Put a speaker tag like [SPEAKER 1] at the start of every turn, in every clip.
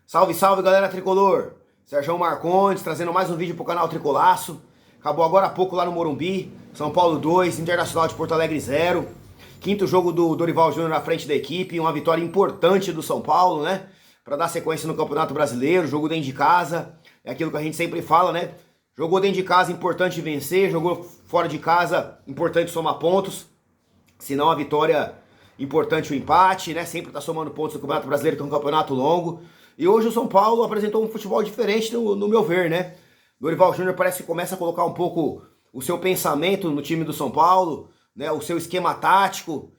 [SPEAKER 1] Salve, salve, galera tricolor! Sérgio Marcondes trazendo mais um vídeo pro canal Tricolaço. Acabou agora há pouco lá no Morumbi. São Paulo 2, Internacional de Porto Alegre 0. Quinto jogo do Dorival Júnior na frente da equipe. Uma vitória importante do São Paulo, né? Pra dar sequência no Campeonato Brasileiro. Jogo dentro de casa. É aquilo que a gente sempre fala, né? Jogou dentro de casa, importante vencer. Jogou fora de casa, importante somar pontos. Senão a vitória, importante o empate, né? Sempre tá somando pontos no Campeonato Brasileiro, que é um campeonato longo. E hoje o São Paulo apresentou um futebol diferente no meu ver, né? Dorival Júnior parece que começa a colocar um pouco o seu pensamento no time do São Paulo, né? O seu esquema tático.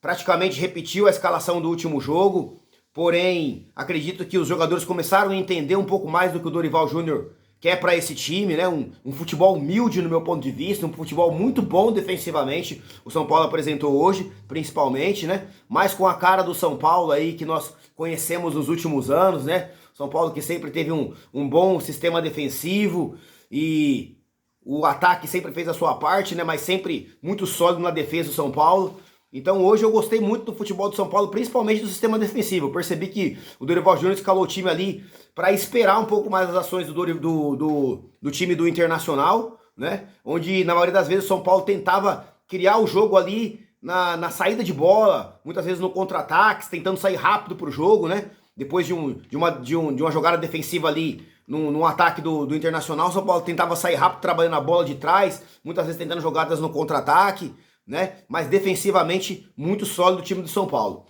[SPEAKER 1] Praticamente repetiu a escalação do último jogo. Porém, acredito que os jogadores começaram a entender um pouco mais do que o Dorival Júnior quer para esse time, né? Um futebol humilde no meu ponto de vista, um futebol muito bom defensivamente. O São Paulo apresentou hoje, principalmente, né? Mais com a cara do São Paulo aí que nós conhecemos nos últimos anos, né? São Paulo que sempre teve um bom sistema defensivo e o ataque sempre fez a sua parte, né? Mas sempre muito sólido na defesa do São Paulo. Então hoje eu gostei muito do futebol do São Paulo, principalmente do sistema defensivo. Eu percebi que o Dorival Júnior escalou o time ali para esperar um pouco mais as ações do time do Internacional, né? Onde na maioria das vezes o São Paulo tentava criar o jogo ali na saída de bola, muitas vezes no contra-ataque, tentando sair rápido pro jogo, né? Depois de uma jogada defensiva ali num ataque do Internacional, o São Paulo tentava sair rápido trabalhando a bola de trás, muitas vezes tentando jogadas no contra-ataque, né? Mas defensivamente muito sólido o time do São Paulo.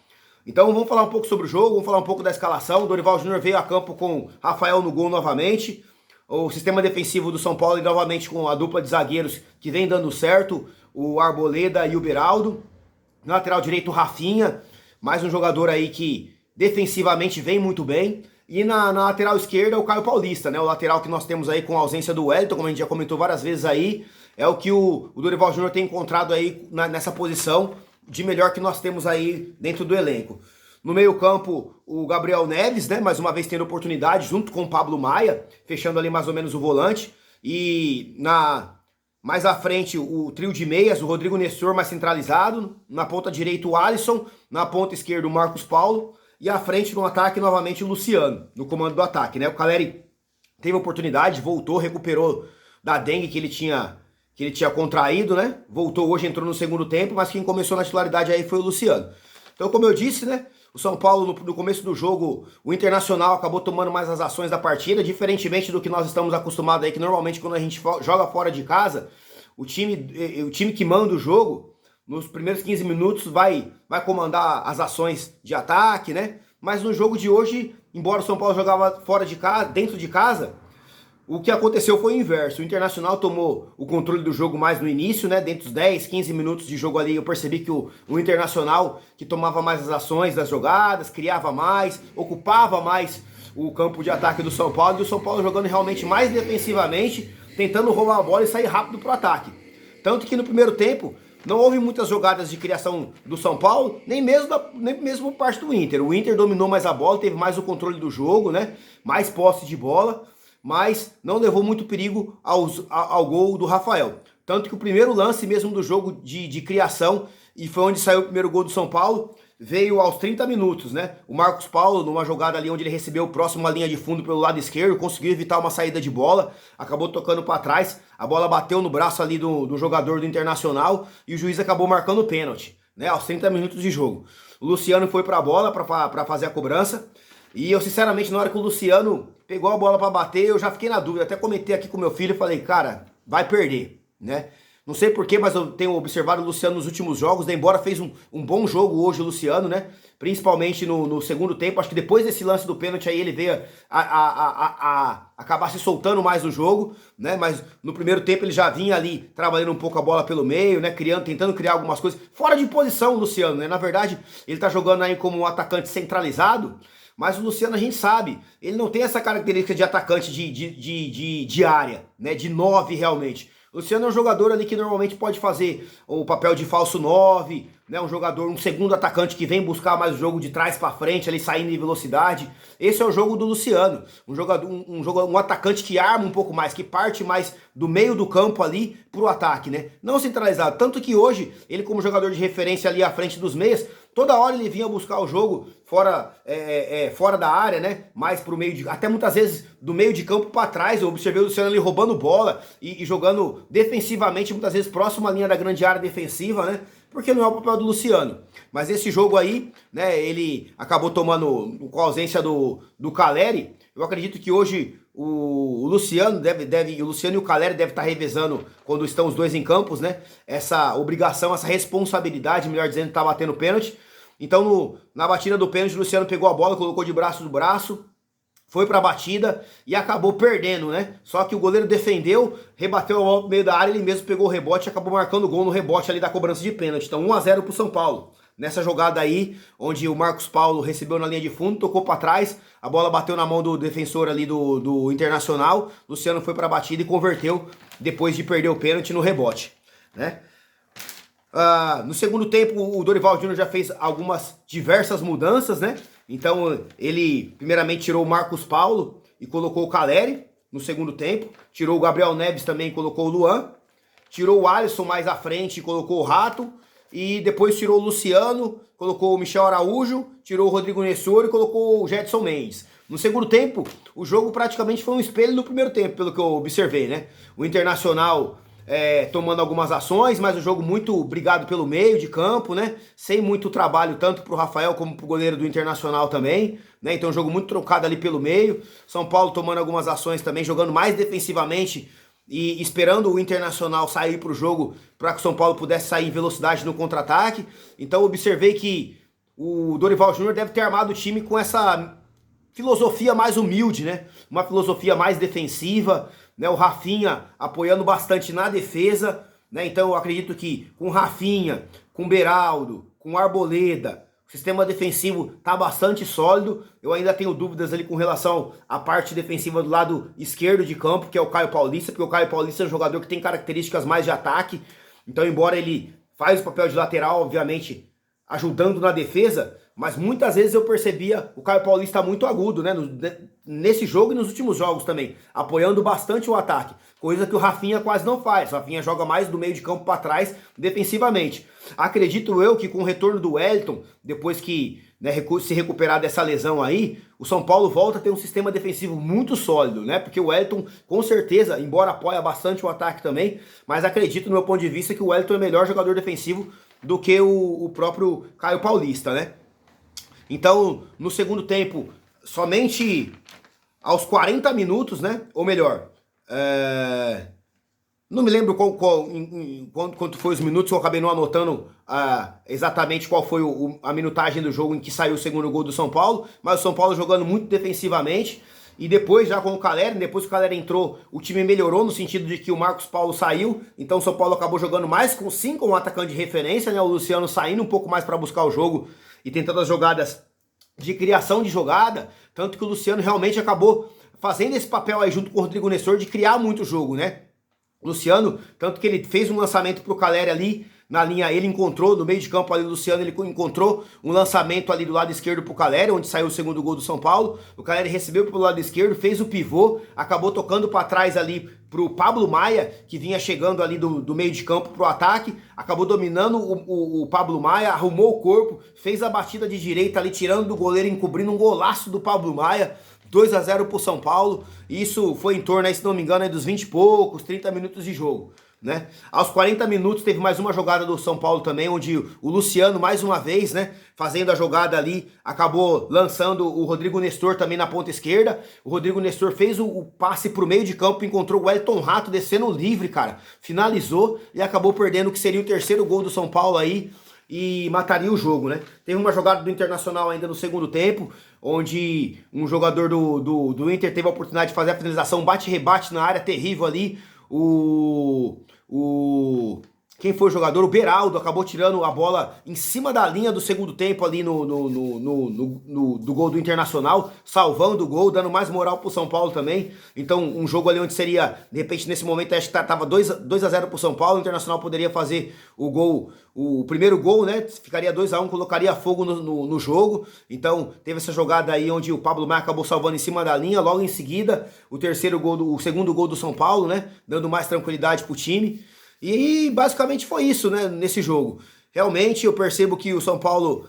[SPEAKER 1] Então vamos falar um pouco sobre o jogo, vamos falar um pouco da escalação. O Dorival Júnior veio a campo com Rafael no gol novamente. O sistema defensivo do São Paulo e novamente com a dupla de zagueiros que vem dando certo, o Arboleda e o Beraldo. No lateral direito o Rafinha, mais um jogador aí que defensivamente vem muito bem. E na lateral esquerda o Caio Paulista, né? O lateral que nós temos aí com a ausência do Wellington, como a gente já comentou várias vezes aí. É o que o Dorival Júnior tem encontrado aí nessa posição de melhor que nós temos aí dentro do elenco. No meio campo, o Gabriel Neves, né? Mais uma vez tendo oportunidade, junto com o Pablo Maia, fechando ali mais ou menos o volante. E mais à frente, o trio de meias, o Rodrigo Nestor mais centralizado. Na ponta direita, o Alisson. Na ponta esquerda, o Marcos Paulo. E à frente, no ataque, novamente, o Luciano, no comando do ataque, né? O Caleri teve oportunidade, voltou, recuperou da dengue que ele tinha contraído, né? Voltou hoje, entrou no segundo tempo, mas quem começou na titularidade aí foi o Luciano. Então, como eu disse, né? O São Paulo, no começo do jogo, o Internacional acabou tomando mais as ações da partida, diferentemente do que nós estamos acostumados aí, que normalmente quando a gente joga fora de casa, o time que manda o jogo, nos primeiros 15 minutos, vai comandar as ações de ataque, né? Mas no jogo de hoje, embora o São Paulo jogava fora de casa, dentro de casa, o que aconteceu foi o inverso. O Internacional tomou o controle do jogo mais no início, né? Dentro dos 10, 15 minutos de jogo ali, eu percebi que o Internacional que tomava mais as ações das jogadas, criava mais, ocupava mais o campo de ataque do São Paulo, e o São Paulo jogando realmente mais defensivamente, tentando roubar a bola e sair rápido pro ataque. Tanto que no primeiro tempo não houve muitas jogadas de criação do São Paulo, nem mesmo por parte do Inter. O Inter dominou mais a bola, teve mais o controle do jogo, né? Mais posse de bola, mas não levou muito perigo ao gol do Rafael. Tanto que o primeiro lance mesmo do jogo de criação, e foi onde saiu o primeiro gol do São Paulo, veio aos 30 minutos, né? O Marcos Paulo, numa jogada ali onde ele recebeu próximo à linha de fundo pelo lado esquerdo, conseguiu evitar uma saída de bola, acabou tocando para trás, a bola bateu no braço ali do jogador do Internacional e o juiz acabou marcando o pênalti, né? Aos 30 minutos de jogo. O Luciano foi para a bola para fazer a cobrança. E eu, sinceramente, na hora que o Luciano pegou a bola para bater, eu já fiquei na dúvida. Até comentei aqui com meu filho e falei, cara, vai perder, né? Não sei porquê, mas eu tenho observado o Luciano nos últimos jogos, né? Embora fez um bom jogo hoje o Luciano, né? Principalmente no segundo tempo. Acho que depois desse lance do pênalti aí ele veio a acabar se soltando mais no jogo, né? Mas no primeiro tempo ele já vinha ali trabalhando um pouco a bola pelo meio, né? Tentando criar algumas coisas. Fora de posição o Luciano, né? Na verdade, ele tá jogando aí como um atacante centralizado. Mas o Luciano, a gente sabe, ele não tem essa característica de atacante de área, né? De 9 realmente. O Luciano é um jogador ali que normalmente pode fazer o papel de falso 9, né? Um segundo atacante que vem buscar mais o jogo de trás para frente, ali saindo em velocidade. Esse é o jogo do Luciano. Um atacante que arma um pouco mais, que parte mais do meio do campo ali pro ataque, né? Não centralizado. Tanto que hoje, ele como jogador de referência ali à frente dos meias, Toda hora ele vinha buscar o jogo fora, fora da área, né? Mais pro meio de... Até muitas vezes do meio de campo para trás. Eu observei o Luciano ali roubando bola e jogando defensivamente, muitas vezes próximo à linha da grande área defensiva, né? Porque não é o papel do Luciano. Mas esse jogo aí, né, ele acabou tomando, com a ausência do Caleri. Eu acredito que hoje o Luciano o Luciano e o Caleri devem estar revezando quando estão os dois em campos, né? Essa obrigação, essa responsabilidade, melhor dizendo, de estar batendo pênalti. Então, na batida do pênalti, o Luciano pegou a bola, colocou de braço no braço, foi pra batida e acabou perdendo, né? Só que o goleiro defendeu, rebateu a bola no meio da área, ele mesmo pegou o rebote e acabou marcando o gol no rebote ali da cobrança de pênalti. Então 1 a 0 pro São Paulo. Nessa jogada aí, onde o Marcos Paulo recebeu na linha de fundo, tocou para trás, a bola bateu na mão do defensor ali do Internacional, Luciano foi pra batida e converteu depois de perder o pênalti no rebote, né? No segundo tempo, o Dorival Júnior já fez algumas diversas mudanças, né? Então, ele primeiramente tirou o Marcos Paulo e colocou o Caleri no segundo tempo. Tirou o Gabriel Neves também e colocou o Luan. Tirou o Alisson mais à frente e colocou o Rato. E depois tirou o Luciano, colocou o Michel Araújo, tirou o Rodrigo Nestor e colocou o Gedson Mendes. No segundo tempo, o jogo praticamente foi um espelho do primeiro tempo, pelo que eu observei, né? O Internacional tomando algumas ações, mas o jogo muito brigado pelo meio de campo, né? Sem muito trabalho, tanto pro Rafael como pro goleiro do Internacional também, né? Então um jogo muito trocado ali pelo meio. São Paulo tomando algumas ações também, jogando mais defensivamente e esperando o Internacional sair pro jogo para que o São Paulo pudesse sair em velocidade no contra-ataque. Então observei que o Dorival Júnior deve ter armado o time com essa filosofia mais humilde, né? Uma filosofia mais defensiva, né? O Rafinha apoiando bastante na defesa, né? Então eu acredito que com Rafinha, com Beraldo, com Arboleda, o sistema defensivo tá bastante sólido. Eu ainda tenho dúvidas ali com relação à parte defensiva do lado esquerdo de campo, que é o Caio Paulista, porque o Caio Paulista é um jogador que tem características mais de ataque. Então, embora ele faz o papel de lateral, obviamente, ajudando na defesa, mas muitas vezes eu percebia o Caio Paulista muito agudo, né? Nesse jogo e nos últimos jogos também, apoiando bastante o ataque, coisa que o Rafinha quase não faz. O Rafinha joga mais do meio de campo para trás, defensivamente. Acredito eu que com o retorno do Wellington, depois que, né, se recuperar dessa lesão aí, o São Paulo volta a ter um sistema defensivo muito sólido, né? Porque o Wellington, com certeza, embora apoia bastante o ataque também, mas acredito, no meu ponto de vista, que o Wellington é melhor jogador defensivo do que o próprio Caio Paulista, né? Então, no segundo tempo, somente aos 40 minutos, né? Ou melhor, não me lembro quanto foi os minutos, eu acabei não anotando exatamente qual foi a minutagem do jogo em que saiu o segundo gol do São Paulo, mas o São Paulo jogando muito defensivamente. E depois, já com o Caleri, depois que o Caleri entrou, o time melhorou no sentido de que o Marcos Paulo saiu. Então o São Paulo acabou jogando mais com um atacante de referência, né? O Luciano saindo um pouco mais para buscar o jogo e tentando as jogadas de criação de jogada. Tanto que o Luciano realmente acabou fazendo esse papel aí junto com o Rodrigo Nestor de criar muito jogo, né? O Luciano, tanto que ele fez um lançamento pro Caleri ali, na linha, ele encontrou, no meio de campo ali, o Luciano, ele encontrou um lançamento ali do lado esquerdo pro Caleri, onde saiu o segundo gol do São Paulo. O Caleri recebeu pelo lado esquerdo, fez o pivô, acabou tocando para trás ali pro Pablo Maia, que vinha chegando ali do meio de campo pro ataque, acabou dominando o Pablo Maia, arrumou o corpo, fez a batida de direita ali, tirando do goleiro, encobrindo um golaço do Pablo Maia. 2 a 0 pro São Paulo. Isso foi em torno, aí, se não me engano, dos 20 e poucos, 30 minutos de jogo, né? Aos 40 minutos teve mais uma jogada do São Paulo também, onde o Luciano, mais uma vez, né, fazendo a jogada ali, acabou lançando o Rodrigo Nestor também na ponta esquerda. O Rodrigo Nestor fez o passe pro meio de campo, encontrou o Wellington Rato descendo livre, cara. Finalizou e acabou perdendo o que seria o terceiro gol do São Paulo aí e mataria o jogo, né? Teve uma jogada do Internacional ainda no segundo tempo, onde um jogador do Inter teve a oportunidade de fazer a finalização, bate-rebate na área, terrível ali. Quem foi o jogador? O Beraldo acabou tirando a bola em cima da linha do segundo tempo ali do gol do Internacional, salvando o gol, dando mais moral pro São Paulo também. Então, um jogo ali onde seria, de repente, nesse momento, acho que tava 2 a 0 pro São Paulo, o Internacional poderia fazer o gol, o primeiro gol, né? Ficaria 2 a 1, colocaria fogo no jogo. Então, teve essa jogada aí onde o Pablo Maia acabou salvando em cima da linha, logo em seguida, o segundo gol do São Paulo, né? Dando mais tranquilidade pro time. E basicamente foi isso, né, nesse jogo. Realmente eu percebo que o São Paulo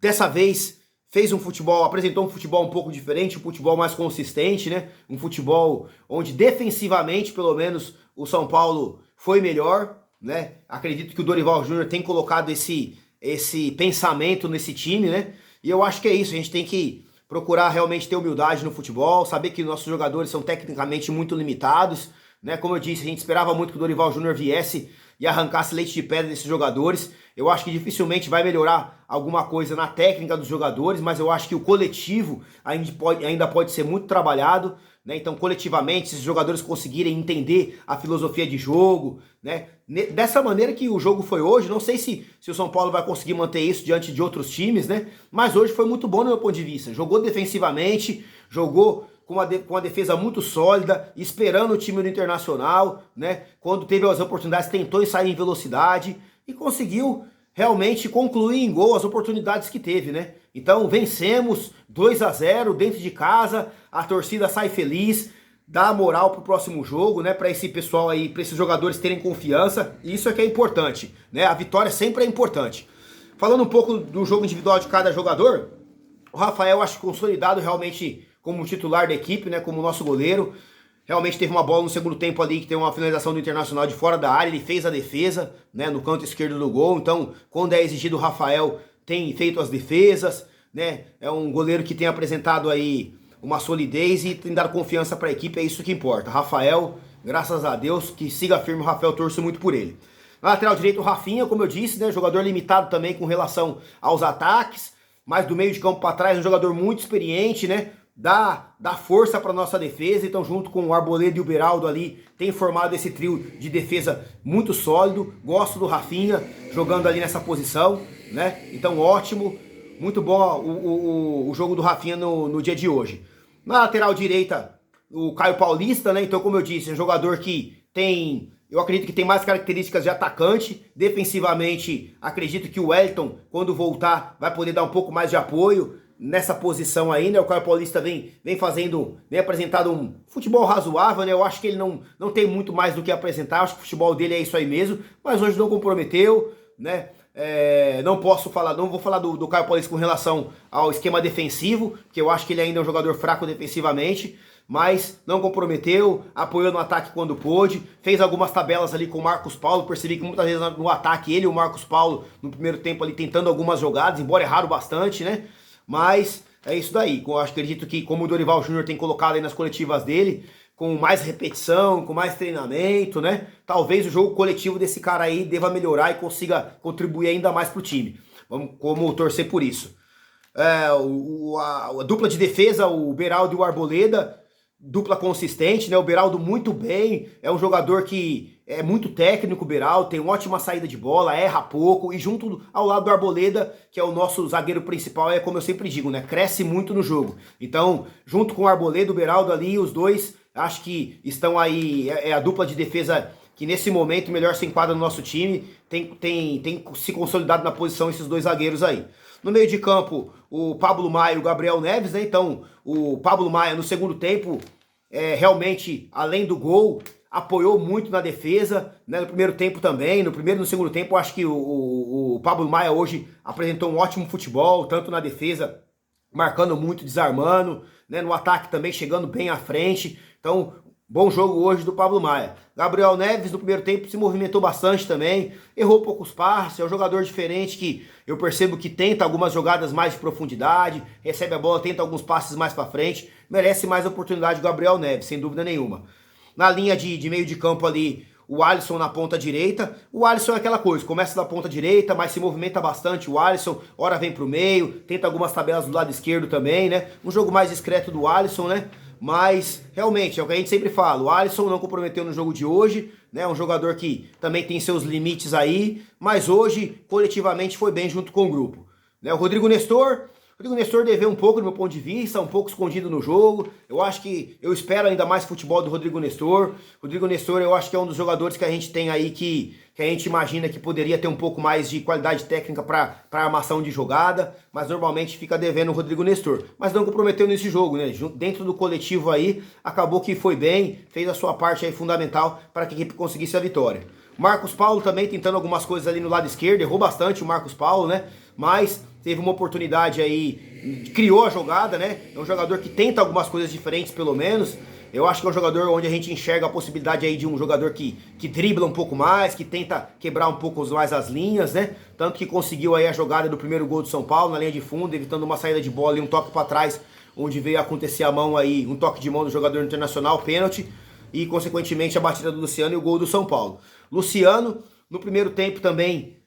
[SPEAKER 1] Dessa vez fez um futebol, apresentou um futebol um pouco diferente, um futebol mais consistente, né? Um futebol onde defensivamente, pelo menos, o São Paulo foi melhor, né? Acredito que o Dorival Júnior tem colocado esse pensamento nesse time, né? E eu acho que é isso, a gente tem que procurar realmente ter humildade no futebol, saber que nossos jogadores são tecnicamente muito limitados, né? Como eu disse, a gente esperava muito que o Dorival Júnior viesse e arrancasse leite de pedra desses jogadores. Eu acho que dificilmente vai melhorar alguma coisa na técnica dos jogadores, mas eu acho que o coletivo ainda pode ser muito trabalhado, né? Então, coletivamente, se os jogadores conseguirem entender a filosofia de jogo, né? Dessa maneira que o jogo foi hoje, não sei se o São Paulo vai conseguir manter isso diante de outros times, né? Mas hoje foi muito bom no meu ponto de vista. Jogou defensivamente, jogou com uma defesa muito sólida, esperando o time do Internacional, né? Quando teve as oportunidades, tentou sair em velocidade e conseguiu realmente concluir em gol as oportunidades que teve, né? Então vencemos 2-0 dentro de casa, a torcida sai feliz, dá moral pro próximo jogo, né? Para esse pessoal aí, para esses jogadores terem confiança, e isso é que é importante, né? A vitória sempre é importante. Falando um pouco do jogo individual de cada jogador, o Rafael acho consolidado realmente como titular da equipe, né? Como nosso goleiro. Realmente teve uma bola no segundo tempo ali que tem uma finalização do Internacional de fora da área, ele fez a defesa, né, no canto esquerdo do gol. Então, quando é exigido, o Rafael tem feito as defesas, né? É um goleiro que tem apresentado aí uma solidez e tem dado confiança para a equipe, é isso que importa. Rafael, graças a Deus, que siga firme o Rafael, torço muito por ele. Na lateral direito, o Rafinha, como eu disse, né, jogador limitado também com relação aos ataques, mas do meio de campo para trás, um jogador muito experiente, né? Dá força para nossa defesa, então junto com o Arboleda e o Beraldo ali, tem formado esse trio de defesa muito sólido. Gosto do Rafinha jogando ali nessa posição, né? Então ótimo, muito bom o jogo do Rafinha no dia de hoje. Na lateral direita, o Caio Paulista, né? Então como eu disse, é um jogador que tem, eu acredito que tem mais características de atacante. Defensivamente, acredito que o Wellington, quando voltar, vai poder dar um pouco mais de apoio nessa posição aí, né? O Caio Paulista vem apresentado um futebol razoável, né? Eu acho que ele não tem muito mais do que apresentar, acho que o futebol dele é isso aí mesmo, mas hoje não comprometeu, né? Não vou falar do Caio Paulista com relação ao esquema defensivo, porque eu acho que ele ainda é um jogador fraco defensivamente, mas não comprometeu, apoiou no ataque quando pôde, fez algumas tabelas ali com o Marcos Paulo, percebi que muitas vezes no ataque ele e o Marcos Paulo no primeiro tempo ali tentando algumas jogadas, embora erraram bastante, né? Mas é isso daí. Eu acredito que, como o Dorival Júnior tem colocado aí nas coletivas dele, com mais repetição, com mais treinamento, né? Talvez o jogo coletivo desse cara aí deva melhorar e consiga contribuir ainda mais pro time. Vamos torcer por isso. A dupla de defesa, o Beraldo e o Arboleda, dupla consistente, né? O Beraldo muito bem, é um jogador que é muito técnico, o Beraldo, tem uma ótima saída de bola, erra pouco, e junto ao lado do Arboleda, que é o nosso zagueiro principal, é como eu sempre digo, né? Cresce muito no jogo. Então, junto com o Arboleda, o Beraldo ali, os dois, acho que estão aí, é a dupla de defesa que nesse momento melhor se enquadra no nosso time, tem se consolidado na posição esses dois zagueiros aí. No meio de campo, o Pablo Maia e o Gabriel Neves, né? Então, o Pablo Maia no segundo tempo, realmente, além do gol, apoiou muito na defesa, né? No primeiro tempo também, no primeiro e no segundo tempo, eu acho que o Pablo Maia hoje apresentou um ótimo futebol, tanto na defesa, marcando muito, desarmando, né? No ataque também, chegando bem à frente. Então, bom jogo hoje do Pablo Maia. Gabriel Neves no primeiro tempo se movimentou bastante também, errou poucos passes, é um jogador diferente que eu percebo que tenta algumas jogadas mais de profundidade, recebe a bola, tenta alguns passes mais para frente, merece mais oportunidade o Gabriel Neves, sem dúvida nenhuma. Na linha de meio de campo ali, o Alisson na ponta direita. O Alisson é aquela coisa, começa da ponta direita, mas se movimenta bastante o Alisson, ora vem pro meio, tenta algumas tabelas do lado esquerdo também, né? Um jogo mais discreto do Alisson, né? Mas, realmente, é o que a gente sempre fala, o Alisson não comprometeu no jogo de hoje, né? Um jogador que também tem seus limites aí, mas hoje, coletivamente, foi bem junto com o grupo. Né? O Rodrigo Nestor deveu um pouco do meu ponto de vista, um pouco escondido no jogo. Eu espero ainda mais futebol do Rodrigo Nestor. Rodrigo Nestor eu acho que é um dos jogadores que a gente tem aí que a gente imagina que poderia ter um pouco mais de qualidade técnica para armação de jogada, mas normalmente fica devendo o Rodrigo Nestor. Mas não comprometeu nesse jogo, né? Dentro do coletivo aí, acabou que foi bem, fez a sua parte aí fundamental para que a equipe conseguisse a vitória. Marcos Paulo também tentando algumas coisas ali no lado esquerdo, errou bastante o Marcos Paulo, né? Mas teve uma oportunidade aí, criou a jogada, né? É um jogador que tenta algumas coisas diferentes, pelo menos. Eu acho que é um jogador onde a gente enxerga a possibilidade aí de um jogador que dribla um pouco mais, que tenta quebrar um pouco mais as linhas, né? Tanto que conseguiu aí a jogada do primeiro gol do São Paulo na linha de fundo, evitando uma saída de bola e um toque para trás, onde veio acontecer a mão aí, um toque de mão do jogador internacional, pênalti, e consequentemente a batida do Luciano e o gol do São Paulo. Luciano, no primeiro tempo também,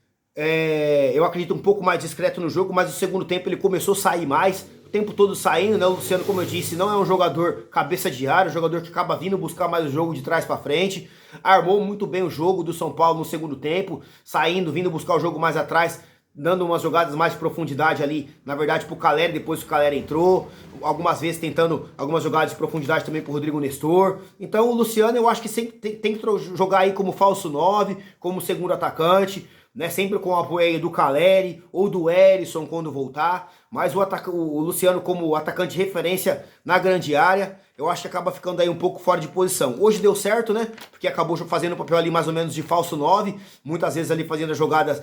[SPEAKER 1] eu acredito um pouco mais discreto no jogo, mas no segundo tempo ele começou a sair mais, o tempo todo saindo, né? O Luciano, como eu disse, não é um jogador cabeça de área, é um jogador que acaba vindo buscar mais o jogo de trás para frente, armou muito bem o jogo do São Paulo no segundo tempo, saindo, vindo buscar o jogo mais atrás, dando umas jogadas mais de profundidade ali, na verdade pro Caleri, depois que o Caleri entrou, algumas vezes tentando algumas jogadas de profundidade também pro Rodrigo Nestor. Então o Luciano eu acho que sempre tem que jogar aí como falso 9, como segundo atacante, né, sempre com o apoio do Caleri ou do Erisson quando voltar, mas o Luciano como atacante de referência na grande área, eu acho que acaba ficando aí um pouco fora de posição. Hoje deu certo, né, porque acabou fazendo o papel ali mais ou menos de falso 9, muitas vezes ali fazendo as jogadas,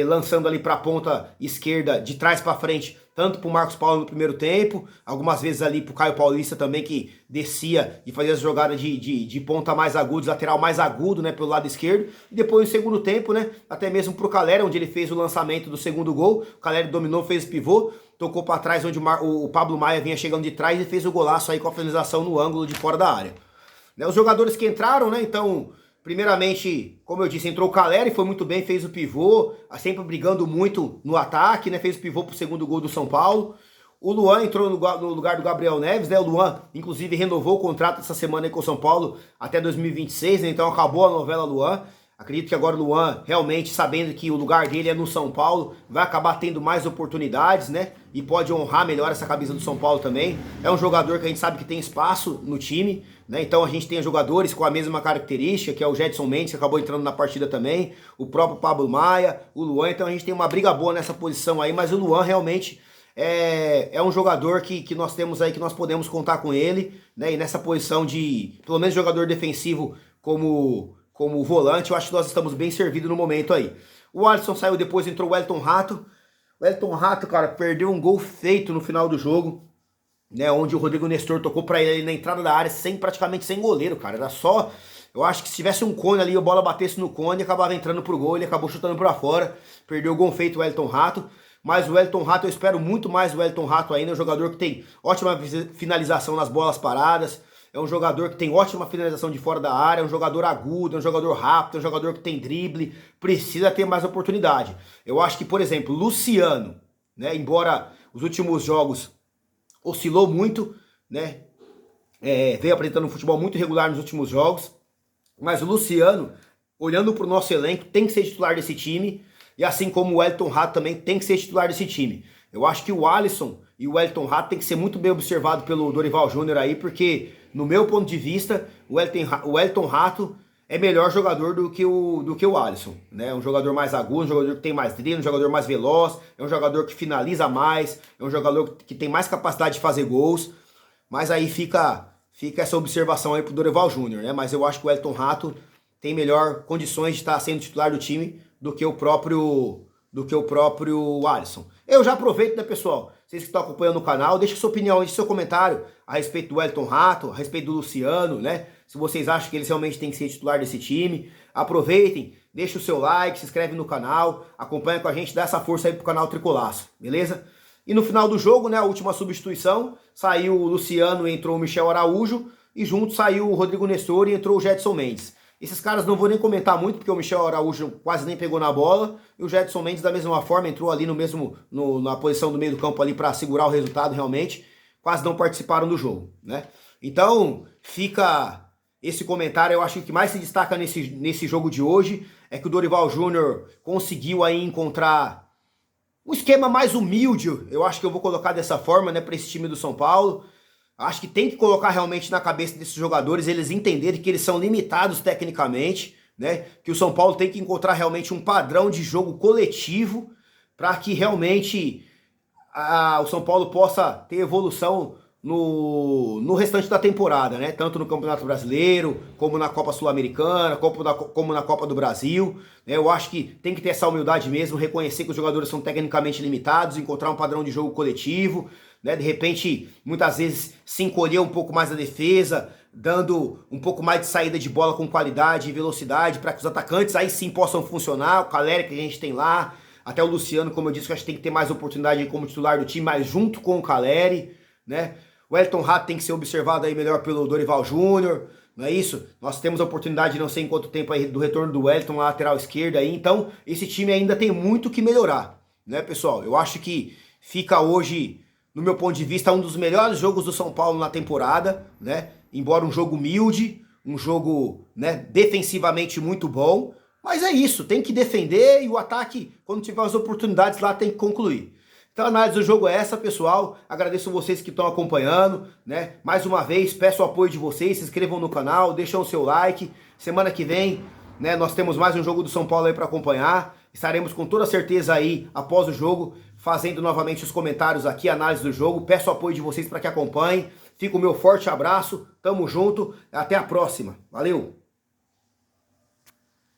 [SPEAKER 1] lançando ali para a ponta esquerda, de trás para frente, tanto para o Marcos Paulo no primeiro tempo, algumas vezes ali para o Caio Paulista também, que descia e fazia as jogadas de ponta mais aguda, lateral mais agudo, né, pelo lado esquerdo, e depois no segundo tempo, né, até mesmo para o Caleri, onde ele fez o lançamento do segundo gol, o Caleri dominou, fez o pivô, tocou para trás, onde o Pablo Maia vinha chegando de trás e fez o golaço aí com a finalização no ângulo de fora da área. Né, os jogadores que entraram, né, então... Primeiramente, como eu disse, entrou o Caleri, foi muito bem, fez o pivô, sempre brigando muito no ataque, né? Fez o pivô pro segundo gol do São Paulo. O Luan entrou no lugar do Gabriel Neves, né? O Luan, inclusive, renovou o contrato essa semana aí com o São Paulo até 2026, né? Então acabou a novela Luan. Acredito que agora o Luan, realmente, sabendo que o lugar dele é no São Paulo, vai acabar tendo mais oportunidades, né? E pode honrar melhor essa camisa do São Paulo também. É um jogador que a gente sabe que tem espaço no time, né? Então a gente tem jogadores com a mesma característica, que é o Gedson Mendes, que acabou entrando na partida também, o próprio Pablo Maia, o Luan. Então a gente tem uma briga boa nessa posição aí, mas o Luan realmente é um jogador que nós temos aí, que nós podemos contar com ele, né? E nessa posição de, pelo menos, jogador defensivo como volante, eu acho que nós estamos bem servidos no momento aí. O Alisson saiu depois, entrou o Wellington Rato. O Wellington Rato, cara, perdeu um gol feito no final do jogo, né, onde o Rodrigo Nestor tocou pra ele na entrada da área, praticamente sem goleiro, cara. Era só, eu acho que se tivesse um cone ali, a bola batesse no cone, acabava entrando pro gol, ele acabou chutando pra fora. Perdeu o gol feito o Wellington Rato. Mas o Wellington Rato, eu espero muito mais do Wellington Rato ainda, é um jogador que tem ótima finalização nas bolas paradas, é um jogador que tem ótima finalização de fora da área, é um jogador agudo, é um jogador rápido, é um jogador que tem drible, precisa ter mais oportunidade. Eu acho que, por exemplo, Luciano, né, embora os últimos jogos oscilou muito, né, veio apresentando um futebol muito irregular nos últimos jogos, mas o Luciano, olhando para o nosso elenco, tem que ser titular desse time, e assim como o Wellington Rato também tem que ser titular desse time. Eu acho que o Alisson e o Wellington Rato tem que ser muito bem observado pelo Dorival Júnior aí, porque, no meu ponto de vista, o Wellington Rato é melhor jogador do que o Alisson, né? É um jogador mais agudo, um jogador que tem mais drible, um jogador mais veloz, é um jogador que finaliza mais, é um jogador que tem mais capacidade de fazer gols, mas aí fica essa observação aí pro Dorival Júnior, né? Mas eu acho que o Wellington Rato tem melhor condições de estar sendo titular do time do que o próprio Alisson. Eu já aproveito, né, pessoal? Vocês que estão acompanhando o canal, deixa sua opinião, deixa seu comentário a respeito do Wellington Rato, a respeito do Luciano, né? Se vocês acham que eles realmente têm que ser titular desse time, aproveitem, deixa o seu like, se inscreve no canal, acompanha com a gente, dá essa força aí pro canal Tricolaço, beleza? E no final do jogo, né, a última substituição, saiu o Luciano e entrou o Michel Araújo, e junto saiu o Rodrigo Nestor e entrou o Gedson Mendes. Esses caras não vou nem comentar muito, porque o Michel Araújo quase nem pegou na bola, e o Gedson Mendes da mesma forma entrou ali na posição do meio do campo ali para segurar o resultado realmente, quase não participaram do jogo, né? Então, fica esse comentário, eu acho que o que mais se destaca nesse jogo de hoje é que o Dorival Júnior conseguiu aí encontrar um esquema mais humilde, eu acho que eu vou colocar dessa forma, né, para esse time do São Paulo. Acho que tem que colocar realmente na cabeça desses jogadores, eles entenderem que eles são limitados tecnicamente, né? Que o São Paulo tem que encontrar realmente um padrão de jogo coletivo para que realmente o São Paulo possa ter evolução no restante da temporada, né? Tanto no Campeonato Brasileiro, como na Copa Sul-Americana, como na Copa do Brasil. Né? Eu acho que tem que ter essa humildade mesmo, reconhecer que os jogadores são tecnicamente limitados, encontrar um padrão de jogo coletivo, né? De repente, muitas vezes, se encolher um pouco mais a defesa, dando um pouco mais de saída de bola com qualidade e velocidade, para que os atacantes aí sim possam funcionar. O Caleri que a gente tem lá, até o Luciano, como eu disse, que eu acho que tem que ter mais oportunidade como titular do time, mas junto com o Caleri, né? O Wellington Rato tem que ser observado aí melhor pelo Dorival Júnior, não é isso? Nós temos a oportunidade de não sei em quanto tempo aí do retorno do Wellington na lateral esquerda aí, então esse time ainda tem muito que melhorar, né, pessoal? Eu acho que fica hoje, no meu ponto de vista, um dos melhores jogos do São Paulo na temporada, né? Embora um jogo humilde, um jogo, né, defensivamente muito bom, mas é isso, tem que defender e o ataque, quando tiver as oportunidades lá, tem que concluir. Então a análise do jogo é essa, pessoal. Agradeço vocês que estão acompanhando, né? Mais uma vez, peço o apoio de vocês, se inscrevam no canal, deixem o seu like. Semana que vem, né, nós temos mais um jogo do São Paulo aí para acompanhar. Estaremos com toda certeza aí, após o jogo, fazendo novamente os comentários aqui, análise do jogo. Peço o apoio de vocês para que acompanhem. Fica o meu forte abraço, tamo junto, até a próxima. Valeu!